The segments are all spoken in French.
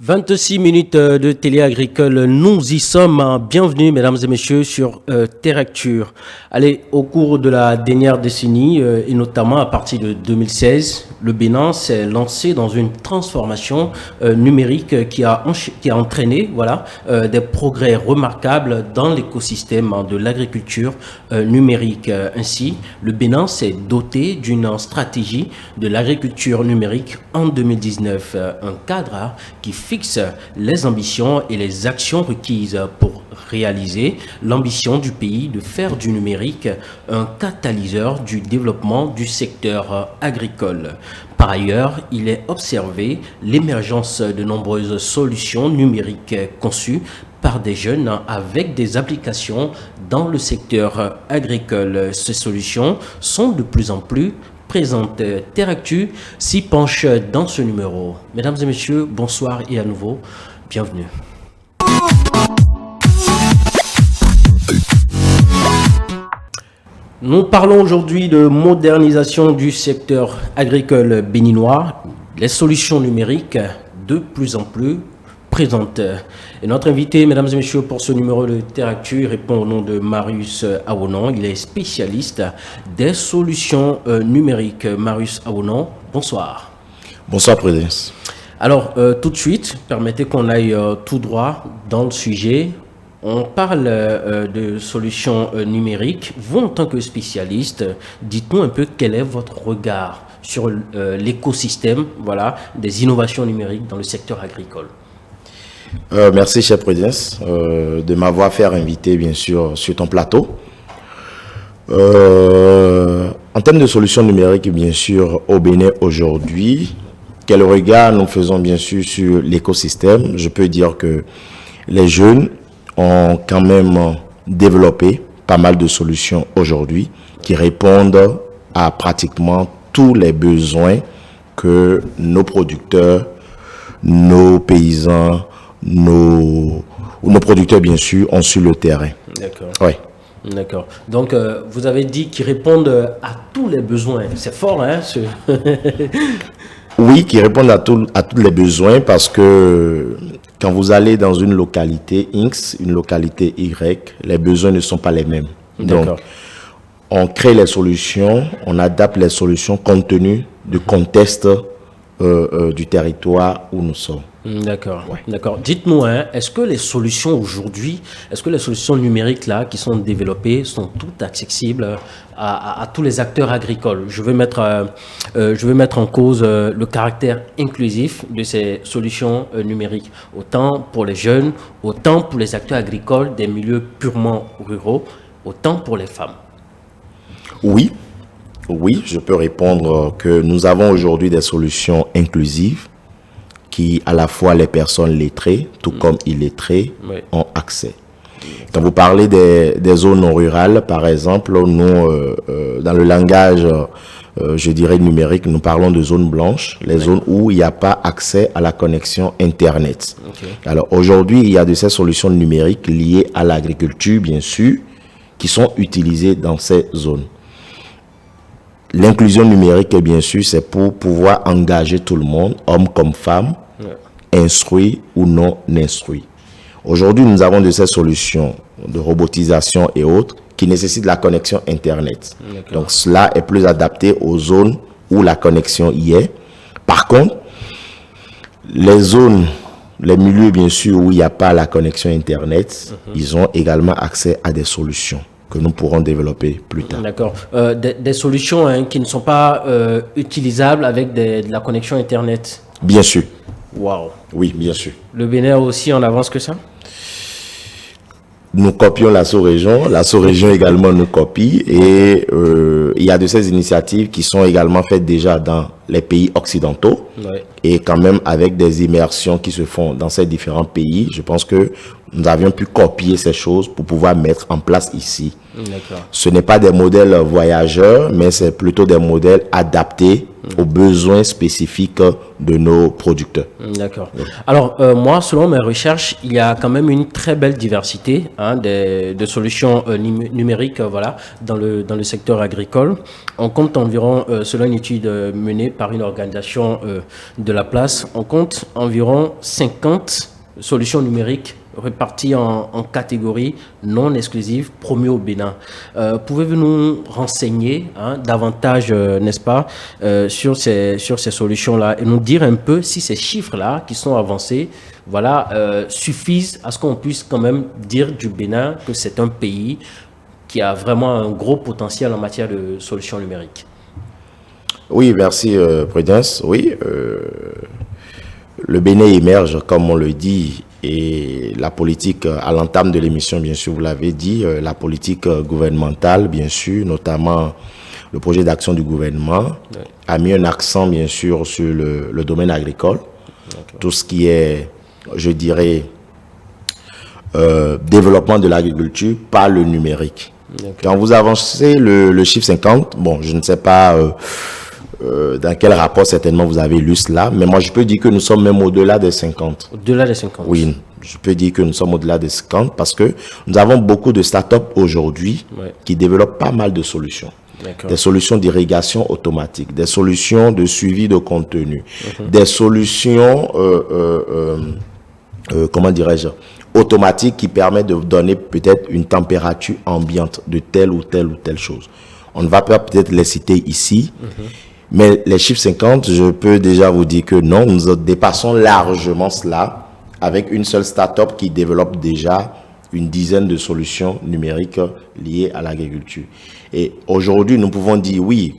26 minutes de télé agricole, nous y sommes. Bienvenue mesdames et messieurs sur Teracture. Allez, au cours de la dernière décennie et notamment à partir de 2016, le Bénin s'est lancé dans une transformation numérique qui a entraîné des progrès remarquables dans l'écosystème de l'agriculture numérique. Ainsi, le Bénin s'est doté d'une stratégie de l'agriculture numérique en 2019, un cadre qui fixe les ambitions et les actions requises pour réaliser l'ambition du pays de faire du numérique un catalyseur du développement du secteur agricole. Par ailleurs, il est observé l'émergence de nombreuses solutions numériques conçues par des jeunes avec des applications dans le secteur agricole. Ces solutions sont de plus en plus présente. Teractu s'y penche dans ce numéro. Mesdames et messieurs, bonsoir et à nouveau, bienvenue. Nous parlons aujourd'hui de modernisation du secteur agricole béninois, les solutions numériques de plus en plus présente. Et notre invité, mesdames et messieurs, pour ce numéro de Teractu répond au nom de Marius Awonon. Il est spécialiste des solutions numériques. Marius Awonon, bonsoir. Bonsoir, Prudence. Alors, tout de suite, permettez qu'on aille tout droit dans le sujet. On parle de solutions numériques. Vous, en tant que spécialiste, dites-nous un peu quel est votre regard sur l'écosystème des innovations numériques dans le secteur agricole. Merci, cher Prudence, de m'avoir fait inviter, bien sûr, sur ton plateau. En termes de solutions numériques, bien sûr, au Bénin aujourd'hui, quel regard nous faisons, bien sûr, sur l'écosystème? Je peux dire que les jeunes ont quand même développé pas mal de solutions aujourd'hui qui répondent à pratiquement tous les besoins que nos producteurs, nos paysans, nos producteurs, bien sûr, ont sur le terrain. D'accord. Oui. D'accord. Donc, vous avez dit qu'ils répondent à tous les besoins. C'est fort, hein? Oui, qui répondent à tous les besoins parce que quand vous allez dans une localité X, une localité Y, les besoins ne sont pas les mêmes. D'accord. Donc, on crée les solutions, on adapte les solutions compte tenu du contexte du territoire où nous sommes. D'accord. Ouais. D'accord. Dites-nous, est-ce que les solutions aujourd'hui, est-ce que les solutions numériques là qui sont développées sont toutes accessibles à tous les acteurs agricoles? Je veux mettre en cause le caractère inclusif de ces solutions numériques, autant pour les jeunes, autant pour les acteurs agricoles des milieux purement ruraux, autant pour les femmes. Oui, je peux répondre que nous avons aujourd'hui des solutions inclusives qui, à la fois les personnes lettrées, tout comme illettrées, ont accès. Quand vous parlez des zones non rurales, par exemple, nous, dans le langage, je dirais numérique, nous parlons de zones blanches, les zones où il n'y a pas accès à la connexion Internet. Okay. Alors aujourd'hui, il y a de ces solutions numériques liées à l'agriculture, bien sûr, qui sont utilisées dans ces zones. L'inclusion numérique, bien sûr, c'est pour pouvoir engager tout le monde, hommes comme femmes, instruits ou non instruits. Aujourd'hui, nous avons de ces solutions de robotisation et autres qui nécessitent la connexion Internet. D'accord. Donc, cela est plus adapté aux zones où la connexion y est. Par contre, les zones, les milieux, bien sûr, où il n'y a pas la connexion Internet, ils ont également accès à des solutions que nous pourrons développer plus tard. D'accord. Des solutions qui ne sont pas utilisables avec de la connexion Internet. Bien sûr. Waouh. Oui, bien sûr. Le Bénin a aussi en avance que ça? Nous copions la sous-région. La sous-région également nous copie. Et il y a de ces initiatives qui sont également faites déjà dans les pays occidentaux. Ouais. Et quand même avec des immersions qui se font dans ces différents pays. Je pense que nous avions pu copier ces choses pour pouvoir mettre en place ici. D'accord. Ce n'est pas des modèles voyageurs, mais c'est plutôt des modèles adaptés aux besoins spécifiques de nos producteurs. D'accord. Alors, moi, selon mes recherches, il y a quand même une très belle diversité de solutions numériques dans le secteur agricole. On compte environ, selon une étude menée par une organisation de la place. On compte environ 50 solutions numériques réparties en catégories non exclusives promues au Bénin. Pouvez-vous nous renseigner davantage, n'est-ce pas, sur ces solutions-là et nous dire un peu si ces chiffres-là qui sont avancés, voilà, suffisent à ce qu'on puisse quand même dire du Bénin que c'est un pays qui a vraiment un gros potentiel en matière de solutions numériques? Oui, merci Prudence. Oui, le Bénin émerge, comme on le dit, et la politique, à l'entame de l'émission, bien sûr, vous l'avez dit, la politique gouvernementale, bien sûr, notamment le projet d'action du gouvernement, a mis un accent, bien sûr, sur le domaine agricole. Tout ce qui est, je dirais, développement de l'agriculture par le numérique. Quand vous avancez le chiffre 50, bon, je ne sais pas dans quel rapport certainement vous avez lu cela, mais moi je peux dire que nous sommes même au-delà des 50. Au-delà des 50. Oui, je peux dire que nous sommes au-delà des 50 parce que nous avons beaucoup de startups aujourd'hui qui développent pas mal de solutions. Des solutions d'irrigation automatique, des solutions de suivi de contenu, des solutions, comment dirais-je, automatiques qui permettent de donner peut-être une température ambiante de telle ou telle chose. On ne va pas peut-être les citer ici, mais les chiffres 50, je peux déjà vous dire que non, nous dépassons largement cela avec une seule start-up qui développe déjà une dizaine de solutions numériques liées à l'agriculture. Et aujourd'hui, nous pouvons dire oui,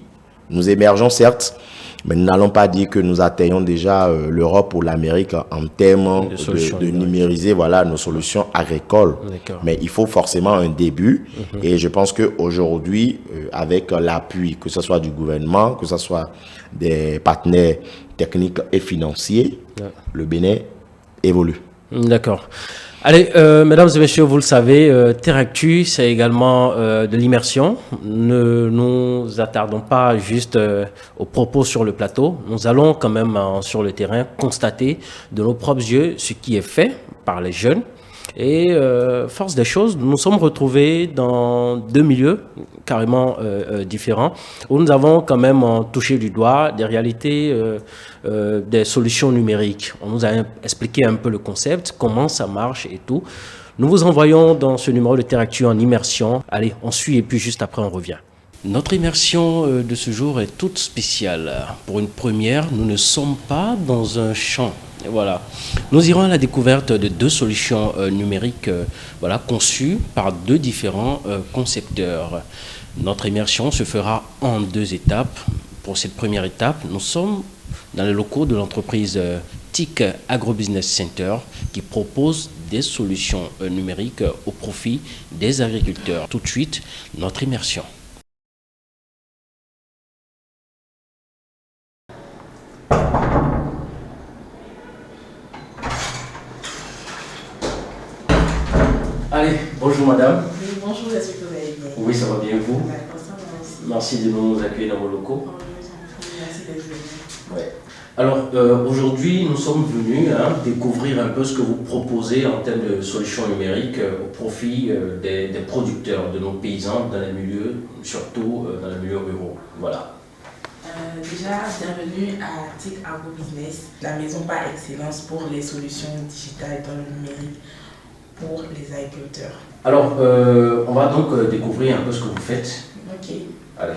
nous émergeons certes, mais nous n'allons pas dire que nous atteignons déjà l'Europe ou l'Amérique en termes de numériser voilà, nos solutions agricoles. Mais il faut forcément un début. Et je pense qu'aujourd'hui, avec l'appui, que ce soit du gouvernement, que ce soit des partenaires techniques et financiers, le Bénin évolue. D'accord. Allez, mesdames et messieurs, vous le savez, Teractu, c'est également de l'immersion. Ne nous attardons pas juste aux propos sur le plateau. Nous allons quand même sur le terrain constater de nos propres yeux ce qui est fait par les jeunes. Et force des choses, nous nous sommes retrouvés dans deux milieux carrément différents, où nous avons quand même touché du doigt des réalités, des solutions numériques. On nous a expliqué un peu le concept, comment ça marche et tout. Nous vous envoyons dans ce numéro de Teractu en immersion. Allez, on suit et puis juste après on revient. Notre immersion de ce jour est toute spéciale. Pour une première, nous ne sommes pas dans un champ. Et voilà. Nous irons à la découverte de deux solutions numériques voilà, conçues par deux différents concepteurs. Notre immersion se fera en deux étapes. Pour cette première étape, nous sommes dans les locaux de l'entreprise TIC Agrobusiness Center qui propose des solutions numériques au profit des agriculteurs. Tout de suite, notre immersion. Allez, bonjour madame. Oui, bonjour, est-ce que vous allez bien? Oui, ça va bien vous? Merci de nous accueillir dans vos locaux. Merci d'être venu. Ouais. Alors, aujourd'hui, nous sommes venus découvrir un peu ce que vous proposez en termes de solutions numériques au profit des producteurs, de nos paysans dans les milieux, surtout dans les milieux ruraux. Voilà. Déjà, bienvenue à TIC Agrobusiness, la maison par excellence pour les solutions digitales dans le numérique pour les agriculteurs. Alors, on va donc découvrir un peu ce que vous faites. Ok. Allez.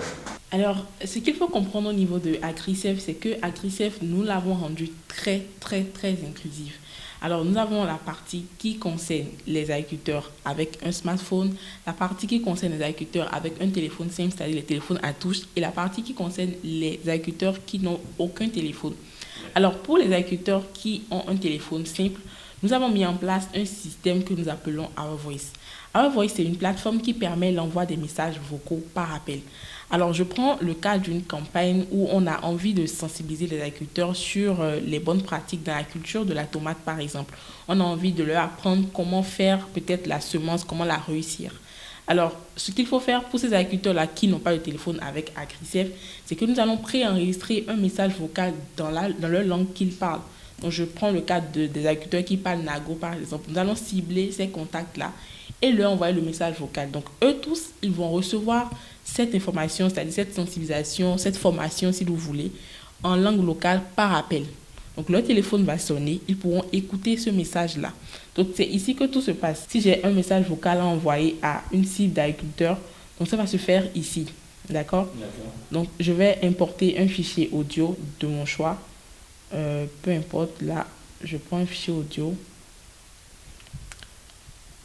Alors, ce qu'il faut comprendre au niveau de AgriSafe, c'est que AgriSafe, nous l'avons rendu très inclusif. Alors, nous avons la partie qui concerne les agriculteurs avec un smartphone, la partie qui concerne les agriculteurs avec un téléphone simple, c'est-à-dire les téléphones à touche, et la partie qui concerne les agriculteurs qui n'ont aucun téléphone. Alors, pour les agriculteurs qui ont un téléphone simple, nous avons mis en place un système que nous appelons Our Voice. Our Voice, c'est une plateforme qui permet l'envoi des messages vocaux par appel. Alors, je prends le cas d'une campagne où on a envie de sensibiliser les agriculteurs sur les bonnes pratiques dans la culture de la tomate, par exemple. On a envie de leur apprendre comment faire peut-être la semence, comment la réussir. Alors, ce qu'il faut faire pour ces agriculteurs-là qui n'ont pas de téléphone avec AgriSafe, c'est que nous allons préenregistrer un message vocal dans leur langue qu'ils parlent. Donc, je prends le cas des agriculteurs qui parlent Nago, par exemple. Nous allons cibler ces contacts-là et leur envoyer le message vocal. Donc, eux tous, ils vont recevoir cette information, c'est-à-dire cette sensibilisation, cette formation, si vous voulez, en langue locale par appel. Donc, leur téléphone va sonner, ils pourront écouter ce message-là. Donc, c'est ici que tout se passe. Si j'ai un message vocal à envoyer à une cible d'agriculteur, donc ça va se faire ici. D'accord? Donc, je vais importer un fichier audio de mon choix. Peu importe, là, je prends un fichier audio.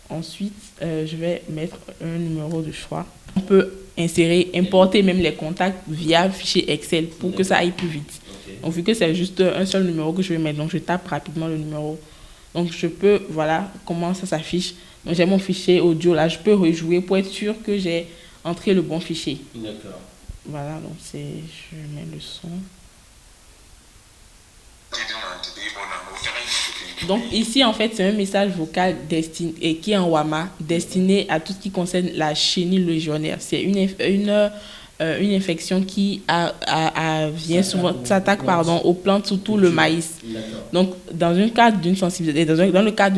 Ensuite, je vais mettre un numéro de choix. On peut insérer, importer même les contacts via fichier Excel pour que ça aille plus vite. Donc, vu que c'est juste un seul numéro que je vais mettre, donc je tape rapidement le numéro. Donc, je peux, voilà comment ça s'affiche. Donc, j'ai mon fichier audio là, je peux rejouer pour être sûr que j'ai entré le bon fichier. D'accord. Voilà, donc je mets le son. Donc ici, en fait, c'est un message vocal destiné, et qui est en Wama, destiné à tout ce qui concerne la chenille légionnaire. C'est une infection qui vient souvent, s'attaque aux plantes, surtout le maïs. Donc, dans le cadre d'une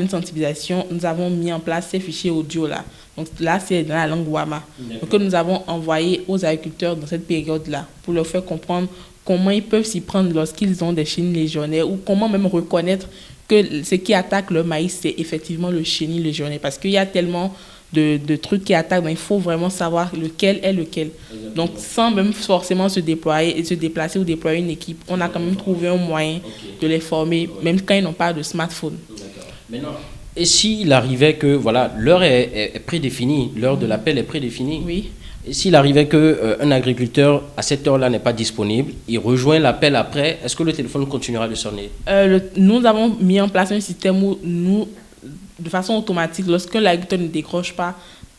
sensibilisation, nous avons mis en place ces fichiers audio-là. Donc là, c'est dans la langue Wama. Donc, que nous avons envoyé aux agriculteurs dans cette période-là pour leur faire comprendre comment ils peuvent s'y prendre lorsqu'ils ont des chenilles légionnaires ou comment même reconnaître que ce qui attaque le maïs, c'est effectivement le chenille légionnaire. Parce qu'il y a tellement de trucs qui attaquent, donc il faut vraiment savoir lequel est lequel. Exactement. Donc, sans même forcément se déplacer ou déployer une équipe, on a quand même trouvé un moyen de les former, même quand ils n'ont pas de smartphone. Maintenant, et s'il arrivait que, voilà, l'heure est prédéfinie, l'heure de l'appel est prédéfinie. Oui. Et s'il arrivait qu'un agriculteur, à cette heure-là, n'est pas disponible, il rejoint l'appel après, est-ce que le téléphone continuera de sonner? Nous avons mis en place un système où de façon automatique, lorsque l'agriculteur ne décroche pas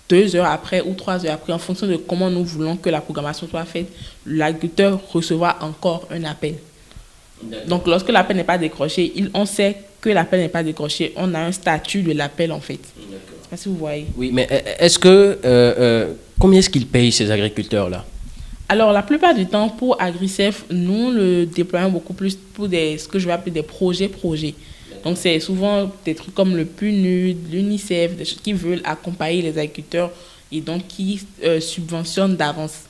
2 heures après ou 3 heures après, en fonction de comment nous voulons que la programmation soit faite, l'agriculteur recevra encore un appel. Donc, lorsque l'appel n'est pas décroché, on sait que l'appel n'est pas décroché. On a un statut de l'appel, en fait. Je ne sais pas si vous voyez. Oui, mais est-ce que... combien est-ce qu'ils payent, ces agriculteurs-là? Alors, la plupart du temps, pour AgriSafe, nous le déployons beaucoup plus pour ce que je vais appeler des projets. Donc, c'est souvent des trucs comme le PNUD, l'UNICEF, des choses qui veulent accompagner les agriculteurs et donc qui subventionnent d'avance.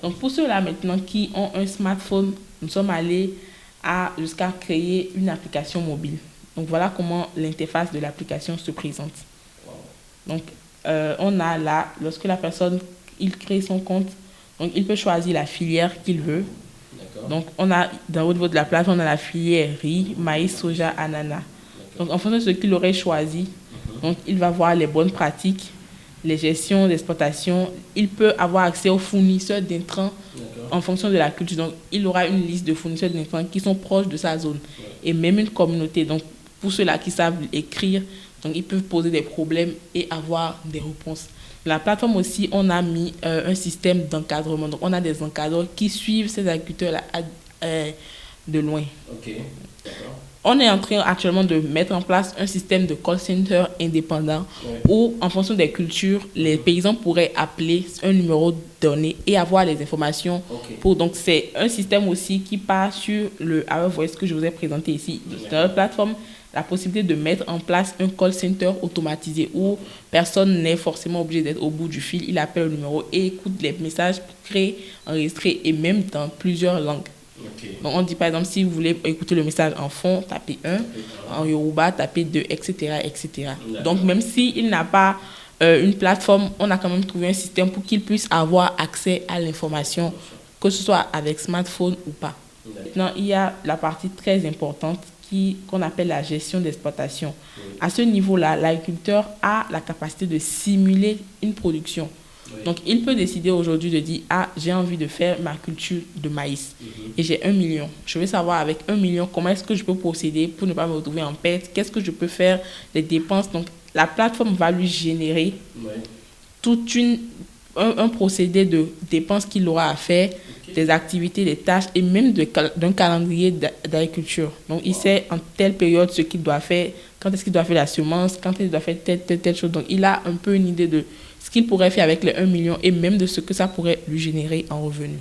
Donc, pour ceux-là maintenant qui ont un smartphone, nous sommes allés jusqu'à créer une application mobile. Donc, voilà comment l'interface de l'application se présente. Donc, on a là, lorsque la personne il crée son compte, donc il peut choisir la filière qu'il veut. Donc, on a, au niveau de la plage, on a la filière riz, maïs, soja, ananas. Donc, en fonction de ce qu'il aurait choisi, donc, il va voir les bonnes pratiques, les gestions d'exploitation. Il peut avoir accès aux fournisseurs d'intrants en fonction de la culture. Donc, il aura une liste de fournisseurs d'intrants qui sont proches de sa zone. Et même une communauté. Donc, pour ceux-là qui savent écrire, donc, ils peuvent poser des problèmes et avoir des réponses. La plateforme aussi, on a mis un système d'encadrement. Donc, on a des encadreurs qui suivent ces agriculteurs-là de loin. Ok, d'accord. On est en train actuellement de mettre en place un système de call center indépendant où, en fonction des cultures, les paysans pourraient appeler un numéro donné et avoir les informations. Donc, c'est un système aussi qui part sur le Our Voice que je vous ai présenté ici. Dans la plateforme, la possibilité de mettre en place un call center automatisé où personne n'est forcément obligé d'être au bout du fil. Il appelle le numéro et écoute les messages créés, enregistrés et même dans plusieurs langues. Donc, on dit par exemple, si vous voulez écouter le message en fond, tapez 1, en Yoruba, tapez 2, etc. etc. Donc, même s'il n'a pas une plateforme, on a quand même trouvé un système pour qu'il puisse avoir accès à l'information, que ce soit avec smartphone ou pas. Maintenant, il y a la partie très importante qu'on appelle la gestion d'exploitation. À ce niveau-là, l'agriculteur a la capacité de simuler une production. Donc, il peut décider aujourd'hui de dire « Ah, j'ai envie de faire ma culture de maïs et j'ai 1 million. Je veux savoir avec 1 million comment est-ce que je peux procéder pour ne pas me retrouver en perte. Qu'est-ce que je peux faire, les dépenses. » Donc, la plateforme va lui générer tout un procédé de dépenses qu'il aura à faire, des activités, des tâches et même d'un calendrier d'agriculture. Donc, il sait en telle période ce qu'il doit faire, quand est-ce qu'il doit faire la semence, quand est-ce qu'il doit faire telle chose. Donc, il a un peu une idée de ce qu'il pourrait faire avec les 1 million et même de ce que ça pourrait lui générer en revenus.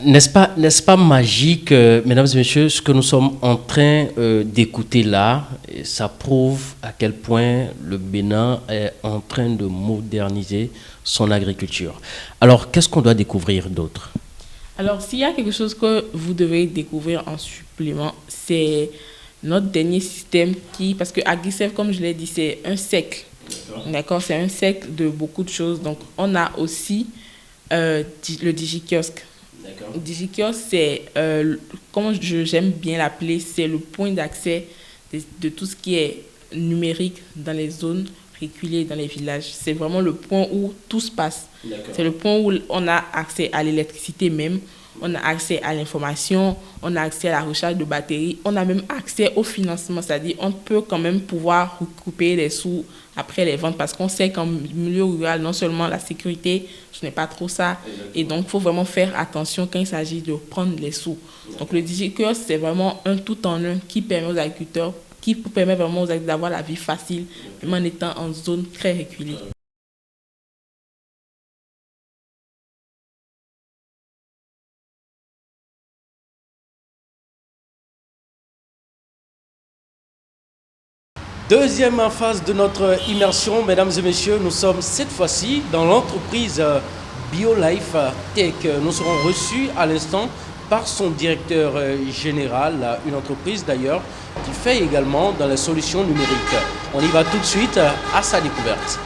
N'est-ce pas magique, mesdames et messieurs, ce que nous sommes en train d'écouter là, et ça prouve à quel point le Bénin est en train de moderniser son agriculture. Alors, qu'est-ce qu'on doit découvrir d'autre? Alors, s'il y a quelque chose que vous devez découvrir en supplément, c'est notre dernier système parce que AgriServe, comme je l'ai dit, c'est un cercle. D'accord, c'est un cercle de beaucoup de choses. Donc, on a aussi le DigiKiosque. Le DigiKiosque, c'est, comme j'aime bien l'appeler, c'est le point d'accès de tout ce qui est numérique dans les zones reculées, dans les villages. C'est vraiment le point où tout se passe. C'est le point où on a accès à l'électricité même, on a accès à l'information, on a accès à la recharge de batterie, on a même accès au financement, c'est-à-dire on peut quand même pouvoir recouper les sous après les ventes parce qu'on sait qu'en milieu rural, non seulement la sécurité, ce n'est pas trop ça, et donc il faut vraiment faire attention quand il s'agit de prendre les sous. Donc le DigiKiosque, c'est vraiment un tout en un qui permet aux agriculteurs, qui permet vraiment aux agriculteurs d'avoir la vie facile, même en étant en zone très reculée. Deuxième phase de notre immersion, mesdames et messieurs, nous sommes cette fois-ci dans l'entreprise BioLife Tech. Nous serons reçus à l'instant par son directeur général, une entreprise d'ailleurs qui fait également dans les solutions numériques. On y va tout de suite à sa découverte.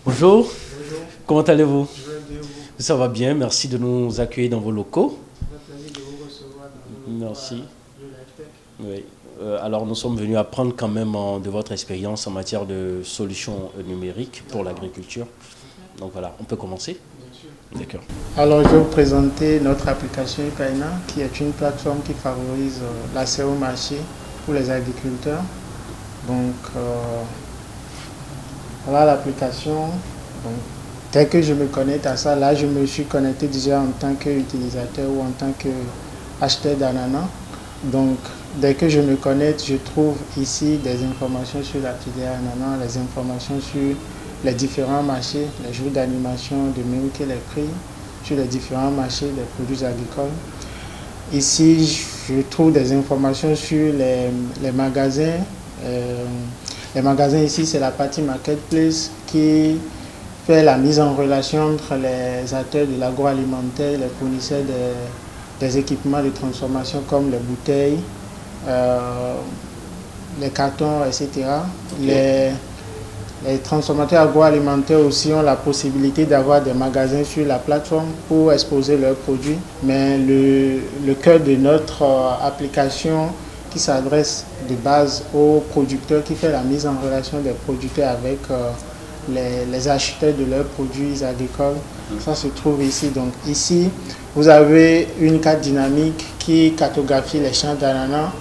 Bonjour. Bonjour. Comment allez-vous? Je vais bien, vous. Ça va bien, merci de nous accueillir dans vos locaux. Merci. Oui. Alors nous sommes venus apprendre quand même de votre expérience en matière de solutions numériques pour l'agriculture. Donc voilà, on peut commencer? Bien sûr. D'accord. Alors je vais vous présenter notre application Ipaina qui est une plateforme qui favorise l'accès au marché pour les agriculteurs. Donc voilà l'application. Dès que je me connecte à ça, là je me suis connecté déjà en tant qu'utilisateur ou en tant qu'acheteur d'ananas. Donc dès que je me connecte, je trouve ici des informations sur la filière ananas, les informations sur les différents marchés, les jours d'animation, de milk et les prix, sur les différents marchés des produits agricoles. Ici, je trouve des informations sur les magasins. Les magasins ici, c'est la partie marketplace qui fait la mise en relation entre les acteurs de l'agroalimentaire, les fournisseurs des équipements de transformation comme les bouteilles, les cartons, etc. Okay. Les transformateurs agroalimentaires aussi ont la possibilité d'avoir des magasins sur la plateforme pour exposer leurs produits. Mais le cœur de notre application qui s'adresse de base aux producteurs, qui fait la mise en relation des producteurs avec les acheteurs de leurs produits agricoles, ça se trouve ici. Donc ici, vous avez une carte dynamique qui cartographie les champs d'ananas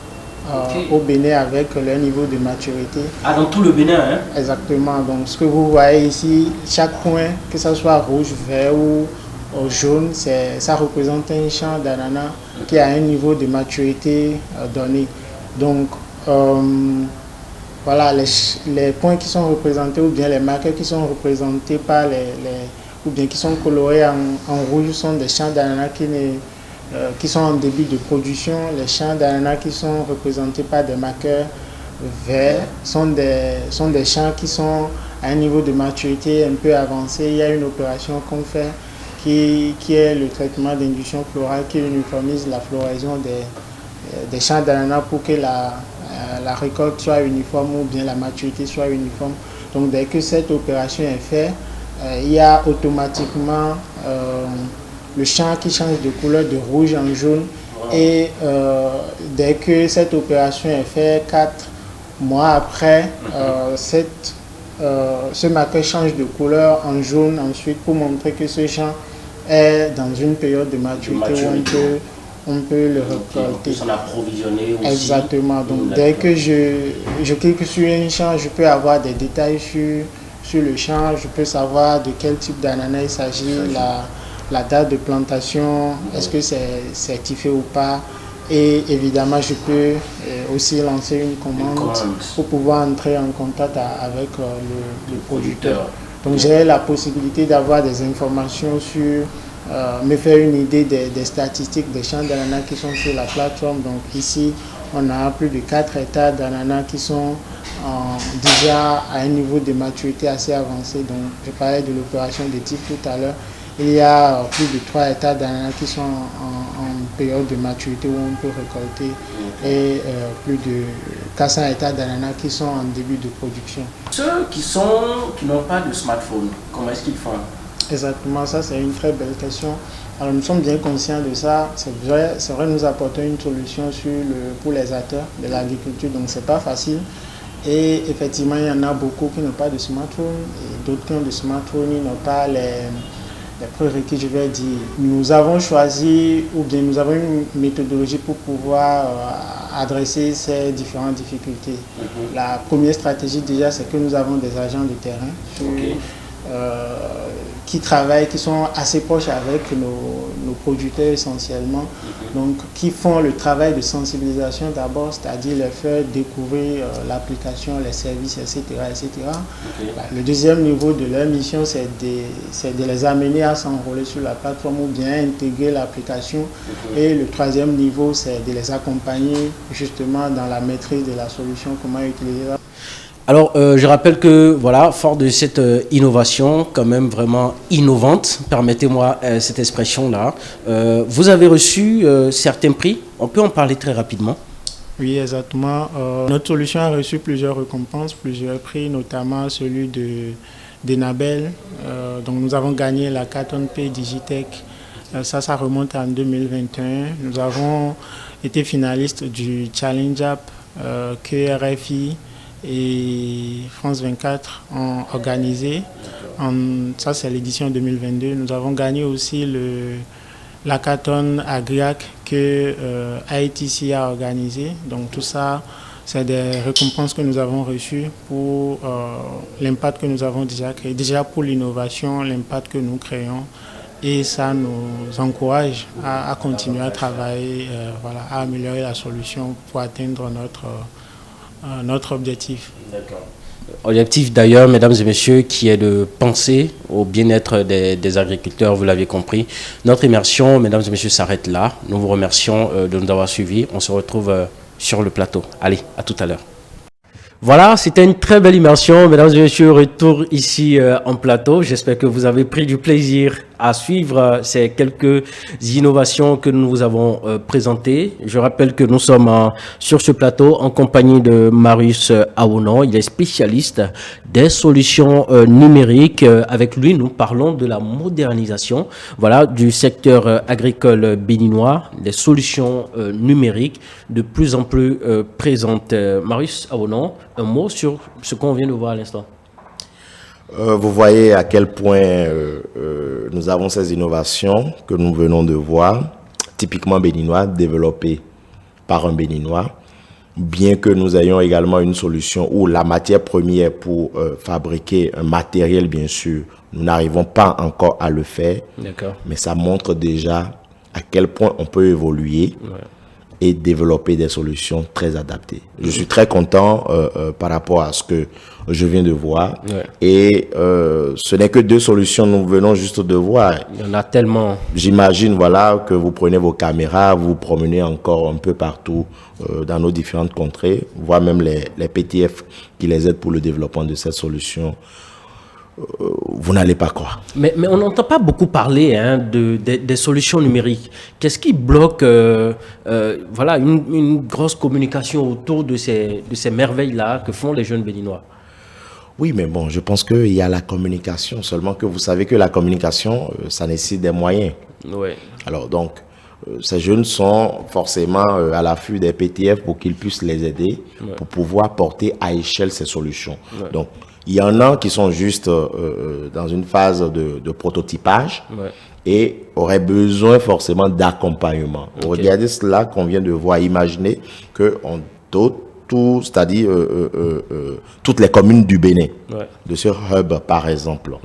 au Bénin avec leur niveau de maturité. Ah, dans tout le Bénin, hein? Exactement. Donc ce que vous voyez ici, chaque point, que ce soit rouge, vert ou jaune, ça représente un champ d'ananas qui a un niveau de maturité donné. Donc voilà, les points qui sont représentés ou bien les marqueurs qui sont représentés par ou bien qui sont colorés en rouge sont des champs d'ananas qui sont en début de production. Les champs d'ananas qui sont représentés par des marqueurs verts sont des champs qui sont à un niveau de maturité un peu avancé. Il y a une opération qu'on fait qui est le traitement d'induction florale qui uniformise la floraison des champs d'ananas pour que la récolte soit uniforme ou bien la maturité soit uniforme. Donc dès que cette opération est faite, il y a automatiquement le champ qui change de couleur de rouge en jaune. Wow. Et dès que cette opération est faite, 4 mois après, ce marqueur change de couleur en jaune ensuite pour montrer que ce champ est dans une période de maturité où on peut le récolter. On peut approvisionner aussi. Exactement. Donc dès que je clique sur un champ, je peux avoir des détails sur le champ, je peux savoir de quel type d'ananas il s'agit, la date de plantation, est-ce que c'est certifié ou pas. Et évidemment, je peux aussi lancer une commande pour pouvoir entrer en contact avec le producteur. Donc j'ai la possibilité d'avoir des informations sur, me faire une idée des statistiques des champs d'ananas qui sont sur la plateforme. Donc ici, on a plus de 4 hectares d'ananas qui sont déjà à un niveau de maturité assez avancé. Donc, je parlais de l'opération des types tout à l'heure. Il y a plus de 3 hectares d'ananas qui sont en période de maturité où on peut récolter et plus de 400 hectares d'ananas qui sont en début de production. Ceux qui n'ont pas de smartphone, comment est-ce qu'ils font? Exactement, ça c'est une très belle question. Alors nous sommes bien conscients de ça. C'est vrai, nous apportons une solution pour les acteurs de l'agriculture, donc c'est pas facile. Et effectivement, il y en a beaucoup qui n'ont pas de smartphone et d'autres qui ont des smartphones, ils n'ont pas les prérequis, je vais dire. Nous avons choisi, ou bien nous avons une méthodologie pour pouvoir adresser ces différentes difficultés. La première stratégie déjà, c'est que nous avons des agents de terrain qui travaillent, qui sont assez proches avec nos producteurs essentiellement, donc qui font le travail de sensibilisation d'abord, c'est-à-dire les faire découvrir l'application, les services, etc. etc. Le deuxième niveau de leur mission, c'est de les amener à s'enrôler sur la plateforme ou bien intégrer l'application. Et le troisième niveau, c'est de les accompagner justement dans la maîtrise de la solution, comment utiliser la... Alors, je rappelle que, voilà, fort de cette innovation, quand même vraiment innovante, permettez-moi cette expression-là, vous avez reçu certains prix, on peut en parler très rapidement. Oui, exactement. Notre solution a reçu plusieurs récompenses, plusieurs prix, notamment celui d'Enabel. Donc, nous avons gagné la Carton Pay Digitech. Ça remonte en 2021. Nous avons été finalistes du Challenge App que RFI et France 24 ont organisé. Ça, c'est l'édition 2022. Nous avons gagné aussi l'hackathon Agriac que ITC a organisé. Donc tout ça, c'est des récompenses que nous avons reçues pour l'impact que nous avons déjà créé. Déjà pour l'innovation, l'impact que nous créons. Et ça nous encourage à continuer à travailler, à améliorer la solution pour atteindre notre objectif. D'accord. Objectif d'ailleurs, mesdames et messieurs, qui est de penser au bien-être des agriculteurs, vous l'avez compris. Notre immersion, mesdames et messieurs, s'arrête là. Nous vous remercions de nous avoir suivis. On se retrouve sur le plateau. Allez, à tout à l'heure. Voilà, c'était une très belle immersion. Mesdames et messieurs, retour ici en plateau. J'espère que vous avez pris du plaisir à suivre ces quelques innovations que nous vous avons présentées. Je rappelle que nous sommes sur ce plateau en compagnie de Marius Awonon. Il est spécialiste des solutions numériques. Avec lui, nous parlons de la modernisation, voilà, du secteur agricole béninois, des solutions numériques de plus en plus présentes. Marius Awonon, un mot sur ce qu'on vient de voir à l'instant. Vous voyez à quel point nous avons ces innovations que nous venons de voir, typiquement béninois, développées par un béninois, bien que nous ayons également une solution où la matière première pour fabriquer un matériel, bien sûr, nous n'arrivons pas encore à le faire, mais ça montre déjà à quel point on peut évoluer. Et développer des solutions très adaptées. Je suis très content par rapport à ce que je viens de voir. Et ce n'est que 2 solutions, nous venons juste de voir. Il y en a tellement. J'imagine, voilà, que vous prenez vos caméras, vous promenez encore un peu partout dans nos différentes contrées, voire même les PTF qui les aident pour le développement de cette solution. Vous n'allez pas croire. Mais on n'entend pas beaucoup parler des solutions numériques. Qu'est-ce qui bloque voilà, une grosse communication autour de ces merveilles-là que font les jeunes béninois? Oui, mais bon, je pense qu'il y a la communication. Seulement que vous savez que la communication, ça nécessite des moyens. Ouais. Alors donc, ces jeunes sont forcément à l'affût des PTF pour qu'ils puissent les aider pour pouvoir porter à échelle ces solutions. Donc, il y en a qui sont juste dans une phase de prototypage et auraient besoin forcément d'accompagnement. Regardez cela qu'on vient de voir. Imaginez qu'on dote c'est-à-dire toutes les communes du Bénin, de ce hub par exemple.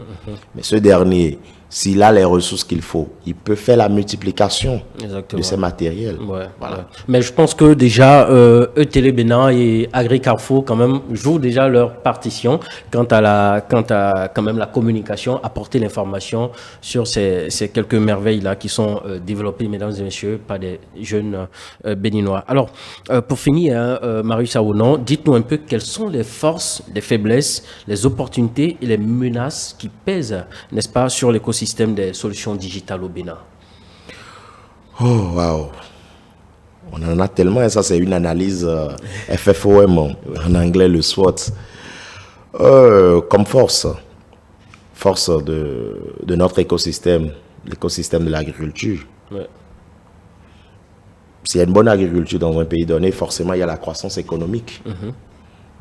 Mais ce dernier s'il a les ressources qu'il faut, il peut faire la multiplication Exactement. de ces matériels. Ouais, Voilà. ouais. Mais je pense que déjà, ETL Bénin et Agri Carrefour quand même jouent déjà leur partition quant à quand même la communication, apporter l'information sur ces quelques merveilles-là qui sont développées, mesdames et messieurs, par des jeunes béninois. Alors, pour finir, hein, Marius Aounon, dites-nous un peu quelles sont les forces, les faiblesses, les opportunités et les menaces qui pèsent, n'est-ce pas, sur l'écosystème des solutions digitales au Bénin. Oh, waouh! On en a tellement, et ça, c'est une analyse FFOM, en anglais, le SWOT. Comme force de notre écosystème, l'écosystème de l'agriculture. Ouais. S'il y a une bonne agriculture dans un pays donné, forcément, il y a la croissance économique.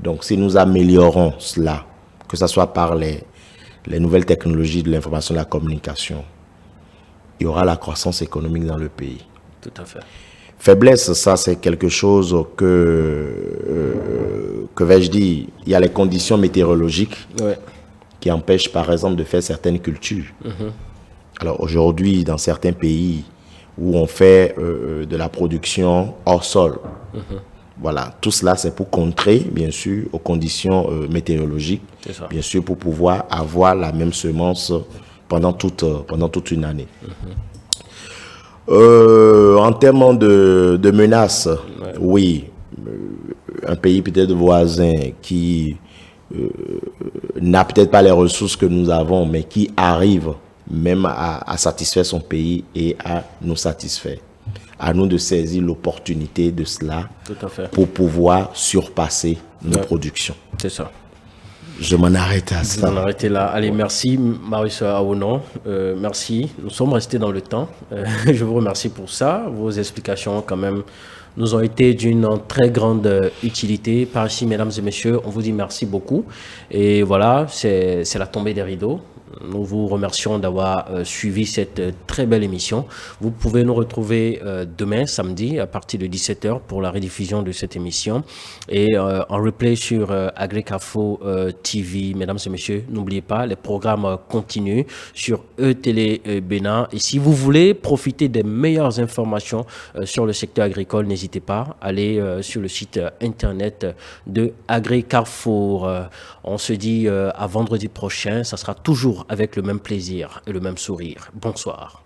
Donc, si nous améliorons cela, que ce soit par les nouvelles technologies de l'information et de la communication, il y aura la croissance économique dans le pays. Tout à fait. Faiblesse, ça, c'est quelque chose que vais-je dire, il y a les conditions météorologiques Ouais. qui empêchent, par exemple, de faire certaines cultures. Alors, aujourd'hui, dans certains pays où on fait de la production hors sol, voilà, tout cela, c'est pour contrer, bien sûr, aux conditions météorologiques, C'est ça. bien sûr, pour pouvoir avoir la même semence pendant toute une année. En termes de menaces, oui, un pays peut-être voisin qui n'a peut-être pas les ressources que nous avons, mais qui arrive même à satisfaire son pays et à nous satisfaire. À nous de saisir l'opportunité de cela Tout à fait. pour pouvoir surpasser nos Ouais. productions. C'est ça. Je m'en arrête à On ça. va arrêter là. Allez, merci Marius Aounon. Merci. Nous sommes restés dans le temps. Je vous remercie pour ça. Vos explications quand même nous ont été d'une très grande utilité. Par ici, mesdames et messieurs, on vous dit merci beaucoup. Et voilà, c'est la tombée des rideaux. Nous vous remercions d'avoir suivi cette très belle émission. Vous pouvez nous retrouver demain, samedi, à partir de 17h pour la rediffusion de cette émission. Et en replay sur Agri-Carrefour TV, mesdames et messieurs, n'oubliez pas, les programmes continuent sur ETL Bénin. Et si vous voulez profiter des meilleures informations sur le secteur agricole, n'hésitez pas, allez sur le site internet de Agri-Carrefour. On se dit à vendredi prochain. Ça sera toujours avec le même plaisir et le même sourire. Bonsoir.